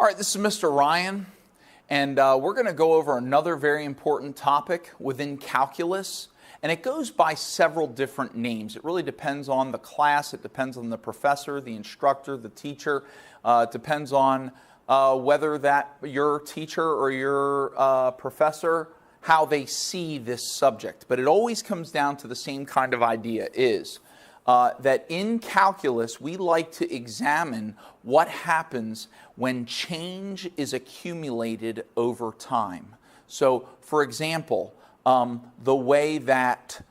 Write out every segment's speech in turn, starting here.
All right, this is Mr. Ryan, and we're going to go over another very important topic within calculus, and it goes by several different names. It really depends on the class, it depends on the professor, the instructor, the teacher. It depends on whether that your teacher or your professor, how they see this subject. But it always comes down to the same kind of idea, is that in calculus, we like to examine what happens when change is accumulated over time. So, for example, the way that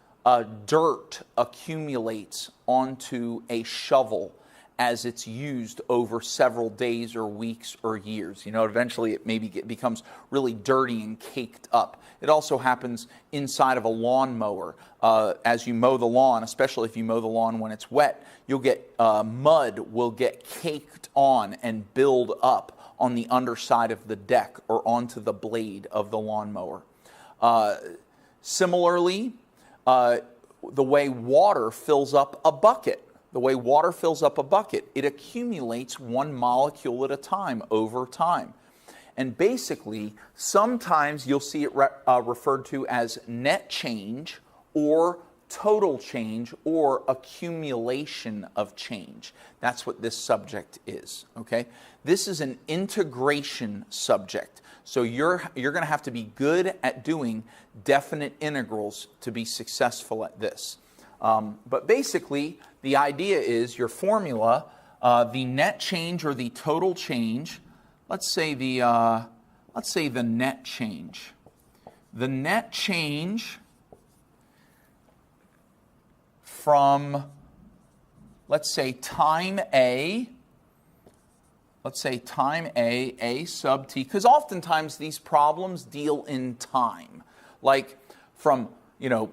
dirt accumulates onto a shovel as it's used over several days or weeks or years. You know, eventually it maybe becomes really dirty and caked up. It also happens inside of a lawnmower. As you mow the lawn, especially if you mow the lawn when it's wet, you'll get mud will get caked on and build up on the underside of the deck or onto the blade of the lawnmower. Similarly, the way water fills up a bucket. The way water fills up a bucket, it accumulates one molecule at a time over time. And basically, sometimes you'll see it referred to as net change or total change or accumulation of change. That's what this subject is, okay? This is an integration subject. So you're going to have to be good at doing definite integrals to be successful at this. But basically, the idea is your formula, the net change or the total change. Let's say the net change. The net change from, let's say, time A. Let's say time A sub t, because oftentimes these problems deal in time, like from, you know,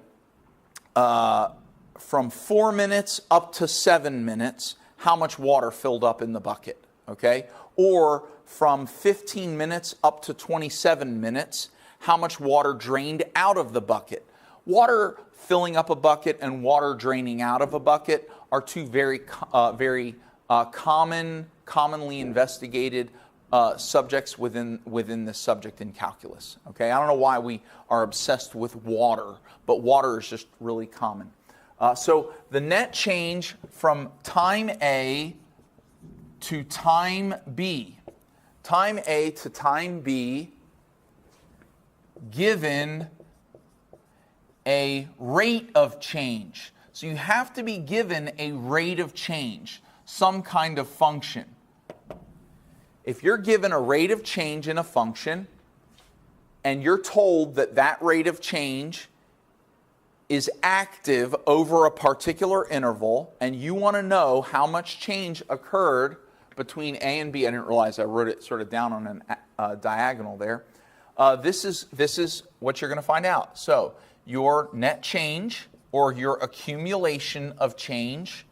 from 4 minutes up to 7 minutes, how much water filled up in the bucket, okay? Or from 15 minutes up to 27 minutes, how much water drained out of the bucket. Water filling up a bucket and water draining out of a bucket are two very commonly investigated subjects within this subject in calculus, okay? I don't know why we are obsessed with water, but water is just really common. So the net change from time A to time B, time A to time B, given a rate of change. So you have to be given a rate of change, some kind of function. If you're given a rate of change in a function, and you're told that that rate of change is active over a particular interval, and you want to know how much change occurred between A and B. I didn't realize I wrote it sort of down on a diagonal there. This is what you're going to find out. So your net change, or your accumulation of change,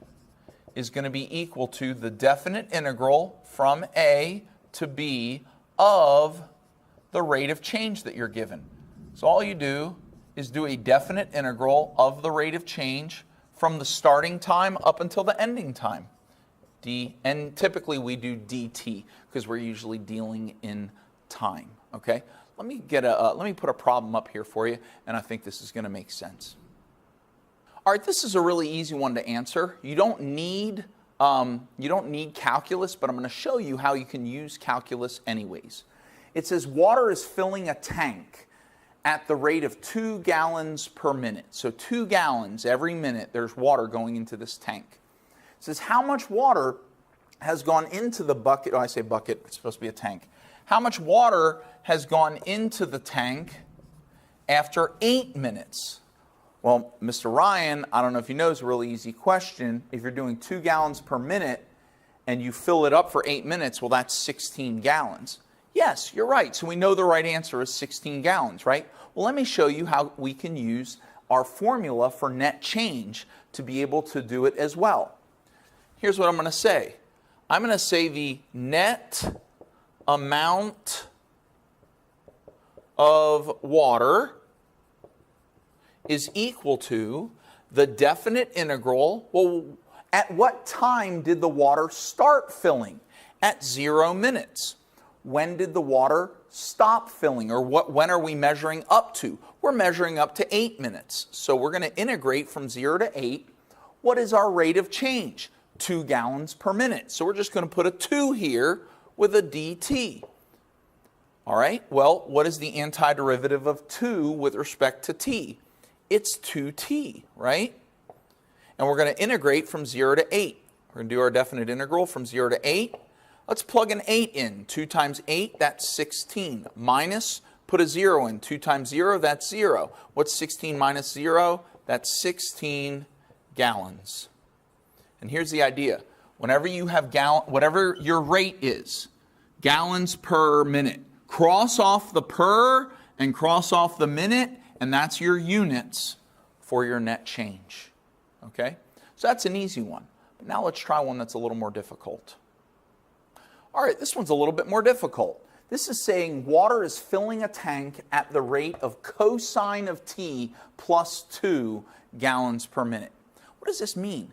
is going to be equal to the definite integral from A to B of the rate of change that you're given. So all you do is do a definite integral of the rate of change from the starting time up until the ending time. And typically we do dt because we're usually dealing in time. Okay? Let me put a problem up here for you, and I think this is going to make sense. All right, this is a really easy one to answer. You don't need calculus, but I'm going to show you how you can use calculus anyways. It says water is filling a tank at the rate of 2 gallons per minute. So 2 gallons every minute there's water going into this tank. It says how much water has gone into the bucket. Oh, I say bucket, it's supposed to be a tank. How much water has gone into the tank after 8 minutes? Well, Mr. Ryan, I don't know if you know, it's a really easy question. If you're doing 2 gallons per minute and you fill it up for 8 minutes, well, that's 16 gallons. Yes, you're right. So we know the right answer is 16 gallons, right? Well, let me show you how we can use our formula for net change to be able to do it as well. Here's what I'm going to say. I'm going to say the net amount of water is equal to the definite integral. Well, at what time did the water start filling? At 0 minutes. when did the water stop filling, or when are we measuring up to? We're measuring up to 8 minutes. So we're going to integrate from 0 to 8. What is our rate of change? 2 gallons per minute. So we're just going to put a 2 here with a dt. All right, well, what is the antiderivative of 2 with respect to t? It's 2t, right? And we're going to integrate from 0 to 8. We're going to do our definite integral from 0 to 8. Let's plug an 8 in. 2 times 8, that's 16. Minus, put a 0 in. 2 times 0, that's 0. What's 16 minus 0? That's 16 gallons. And here's the idea. Whenever you have whatever your rate is, gallons per minute, cross off the per and cross off the minute, and that's your units for your net change. Okay? So that's an easy one. But now let's try one that's a little more difficult. All right, this one's a little bit more difficult. This is saying water is filling a tank at the rate of cosine of t plus 2 gallons per minute. What does this mean?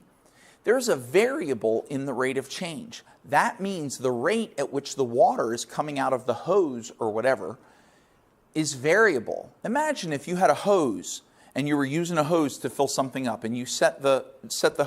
There's a variable in the rate of change. That means the rate at which the water is coming out of the hose or whatever is variable. Imagine if you had a hose and you were using a hose to fill something up, and you set the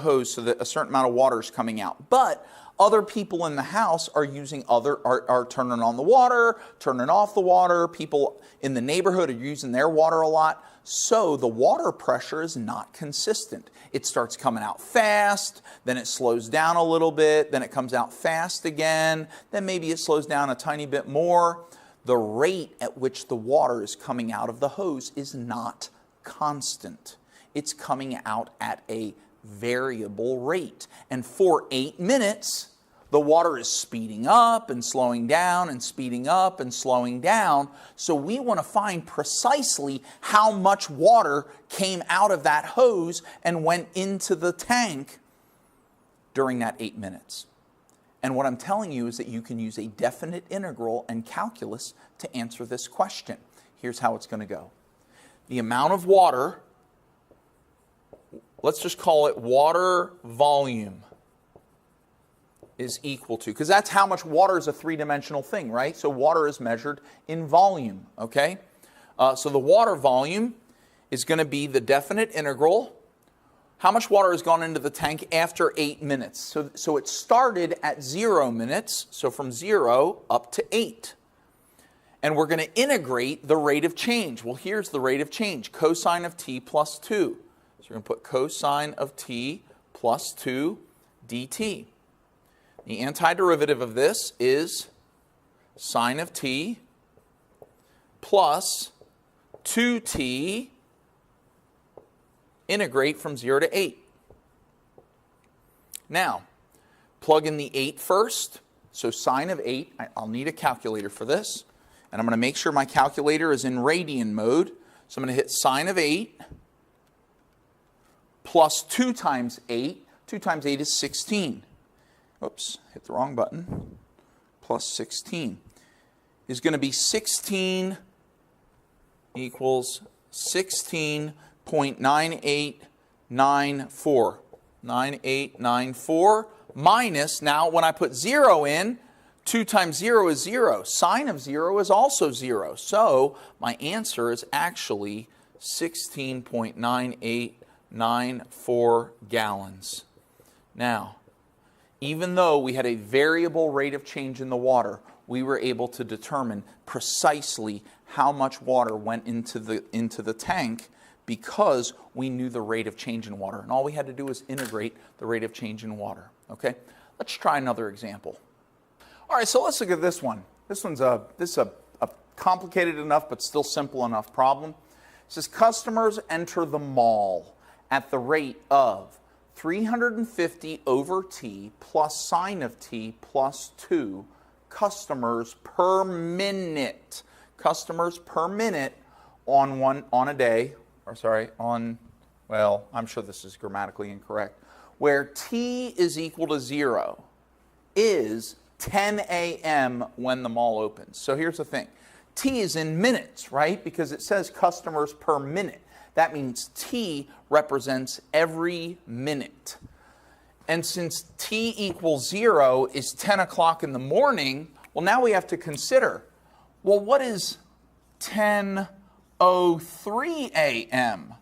hose so that a certain amount of water is coming out. But other people in the house are are turning on the water, turning off the water. People in the neighborhood are using their water a lot. So the water pressure is not consistent. It starts coming out fast, then it slows down a little bit, then it comes out fast again, then maybe it slows down a tiny bit more. The rate at which the water is coming out of the hose is not constant. It's coming out at a variable rate. And for 8 minutes, the water is speeding up and slowing down and speeding up and slowing down. So we want to find precisely how much water came out of that hose and went into the tank during that 8 minutes. And what I'm telling you is that you can use a definite integral and calculus to answer this question. Here's how it's going to go. The amount of water, let's just call it water volume, is equal to, because that's how much water is a three-dimensional thing, right? So water is measured in volume, okay? So the water volume is going to be the definite integral. How much water has gone into the tank after 8 minutes? So it started at 0 minutes, so from 0 up to 8. And we're going to integrate the rate of change. Well, here's the rate of change, cosine of t plus 2. So we're going to put cosine of t plus 2 dt. The antiderivative of this is sine of t plus 2t, integrate from 0 to 8. Now, plug in the 8 first. So sine of 8, I'll need a calculator for this. And I'm going to make sure my calculator is in radian mode. So I'm going to hit sine of 8 plus 2 times 8. 2 times 8 is 16. Oops, hit the wrong button. Plus 16 is going to be 16 equals 16.9894. 9894 minus, now when I put 0 in, 2 times 0 is 0. Sine of 0 is also 0. So my answer is actually 16.9894 gallons. Now, even though we had a variable rate of change in the water, we were able to determine precisely how much water went into the tank because we knew the rate of change in water. And all we had to do was integrate the rate of change in water. Okay? Let's try another example. All right, so let's look at this one. This is a complicated enough but still simple enough problem. It says customers enter the mall at the rate of 350 over t plus sine of t plus 2 customers per minute. Customers per minute on a day, well, I'm sure this is grammatically incorrect, where t is equal to 0 is 10 a.m. when the mall opens. So here's the thing. T is in minutes, right? Because it says customers per minute. That means t represents every minute. And since t equals 0 is 10 o'clock in the morning, Well, now we have to consider, well, what is 10:03 a.m.?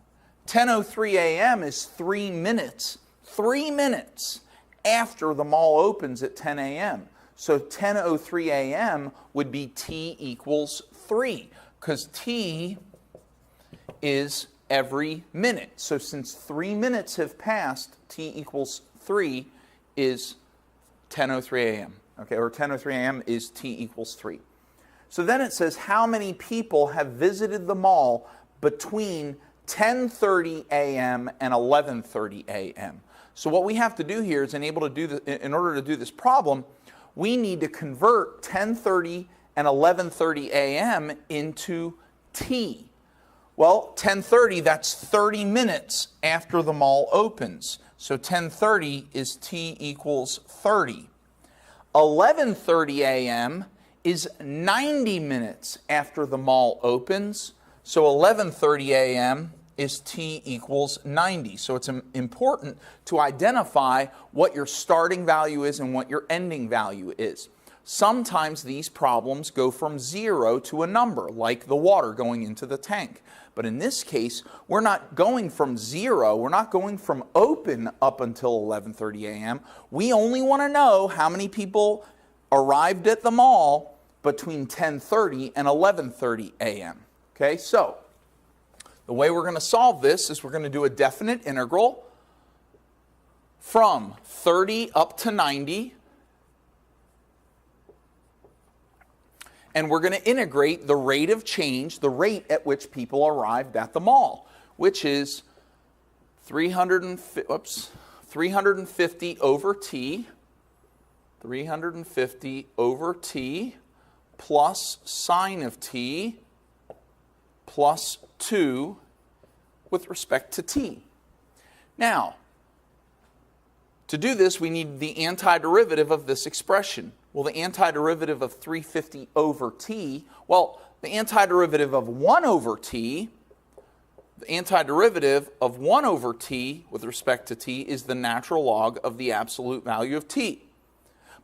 10:03 a.m. is 3 minutes. 3 minutes after the mall opens at 10 a.m. So 10:03 a.m. would be t equals 3, because t is every minute. So since 3 minutes have passed, t equals 3 is 10:03 a.m. Okay, or 10:03 a.m. is t equals 3. So then it says how many people have visited the mall between 10:30 a.m. and 11:30 a.m. So what we have to do here is in order to do this problem, we need to convert 10:30 and 11:30 a.m. into t. Well, 10:30, that's 30 minutes after the mall opens. So 10:30 is t equals 30. 11:30 a.m. is 90 minutes after the mall opens. So 11:30 a.m. is t equals 90. So it's important to identify what your starting value is and what your ending value is. Sometimes these problems go from 0 to a number, like the water going into the tank. But in this case, we're not going from 0, we're not going from open up until 11:30 a.m. We only want to know how many people arrived at the mall between 10:30 and 11:30 a.m. Okay, so the way we're going to solve this is we're going to do a definite integral from 30 up to 90. And we're going to integrate the rate of change, the rate at which people arrived at the mall, which is 350 over t, 350 over t plus sine of t plus 2 with respect to t. Now, to do this, we need the antiderivative of this expression. Well, the antiderivative of 350 over t, well, the antiderivative of 1 over t, the antiderivative of 1 over t with respect to t is the natural log of the absolute value of t.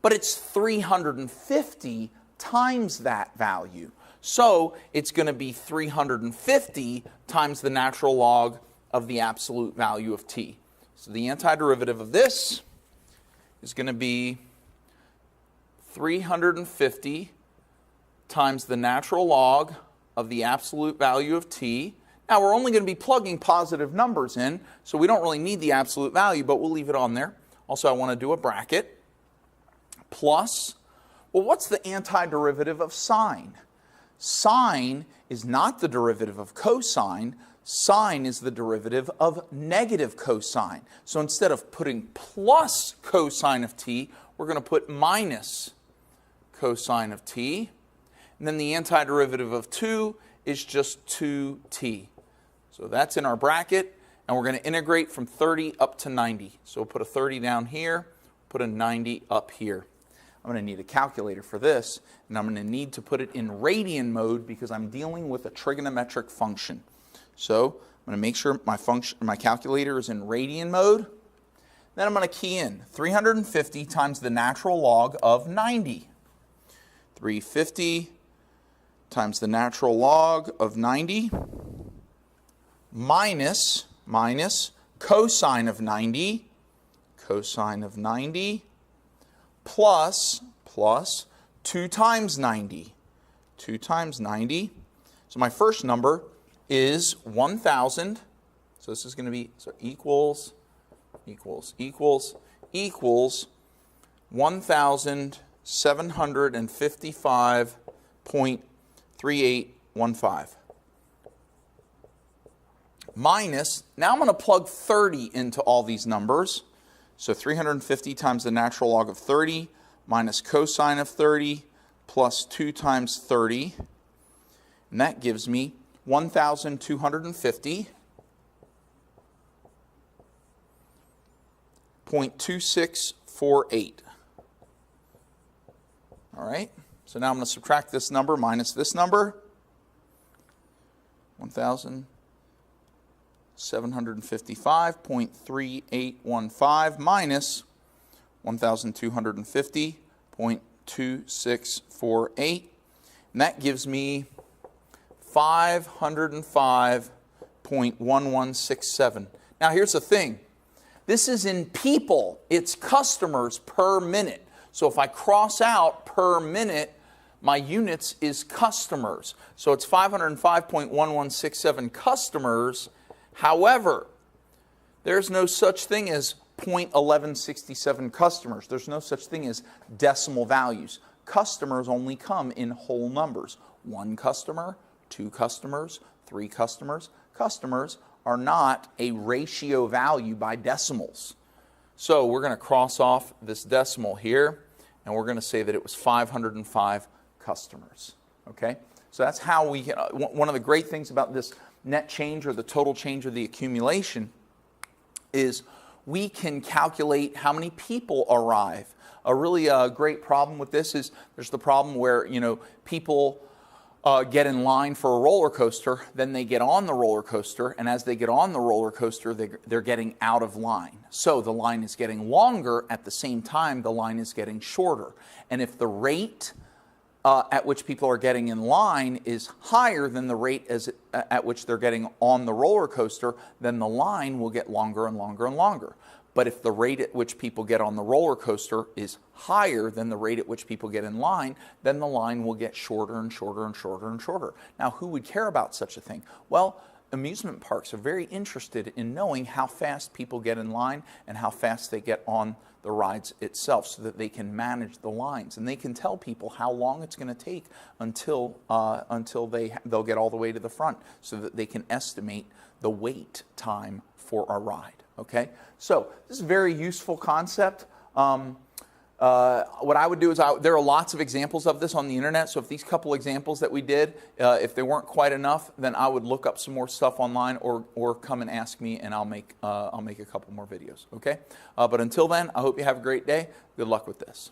But it's 350 times that value. So it's going to be 350 times the natural log of the absolute value of t. So the antiderivative of this is going to be 350 times the natural log of the absolute value of t. Now we're only going to be plugging positive numbers in, so we don't really need the absolute value, but we'll leave it on there. Also, I want to do a bracket. Plus, well, what's the antiderivative of sine? Sine is not the derivative of cosine. Sine is the derivative of negative cosine. So instead of putting plus cosine of t, we're going to put minus cosine of t. And then the antiderivative of 2 is just 2t. So that's in our bracket, and we're going to integrate from 30 up to 90. So we'll put a 30 down here, put a 90 up here. I'm going to need a calculator for this, and I'm going to need to put it in radian mode because I'm dealing with a trigonometric function. So I'm going to make sure my calculator is in radian mode. Then I'm going to key in 350 times the natural log of 90. 350 times the natural log of 90 minus cosine of 90, plus 2 times 90, 2 times 90. So my first number is 1,000. So this is going to be, so equals 1,755.3815. Minus, now I'm going to plug 30 into all these numbers. So 350 times the natural log of 30 minus cosine of 30 plus 2 times 30. And that gives me 1,250.2648. All right, so now I'm going to subtract this number minus this number. 1,755.3815 minus 1,250.2648. 2648. And that gives me 505.1167. Now here's the thing. This is in people. It's customers per minute. So if I cross out per minute, my units is customers. So it's 505.1167 customers. However, there's no such thing as 0.1167 customers. There's no such thing as decimal values. Customers only come in whole numbers. 1 customer, 2 customers, 3 customers. Customers are not a ratio value by decimals. So we're going to cross off this decimal here, and we're going to say that it was 505 customers. Okay? So that's how we, one of the great things about this net change or the total change or the accumulation is we can calculate how many people arrive. A really great problem with this is there's the problem where, people get in line for a roller coaster, then they get on the roller coaster, and as they get on the roller coaster, they're getting out of line. So the line is getting longer, at the same time the line is getting shorter. And if the rate at which people are getting in line is higher than the rate at which they're getting on the roller coaster, then the line will get longer and longer and longer. But if the rate at which people get on the roller coaster is higher than the rate at which people get in line, then the line will get shorter and shorter and shorter and shorter. Now, who would care about such a thing? Well, amusement parks are very interested in knowing how fast people get in line and how fast they get on the rides itself, so that they can manage the lines, and they can tell people how long it's going to take until they'll get all the way to the front, so that they can estimate the wait time for a ride. Okay, so this is a very useful concept. What I would do is, there are lots of examples of this on the internet, so if these couple examples that we did, if they weren't quite enough, then I would look up some more stuff online, or come and ask me, and I'll make a couple more videos, okay? But until then, I hope you have a great day. Good luck with this.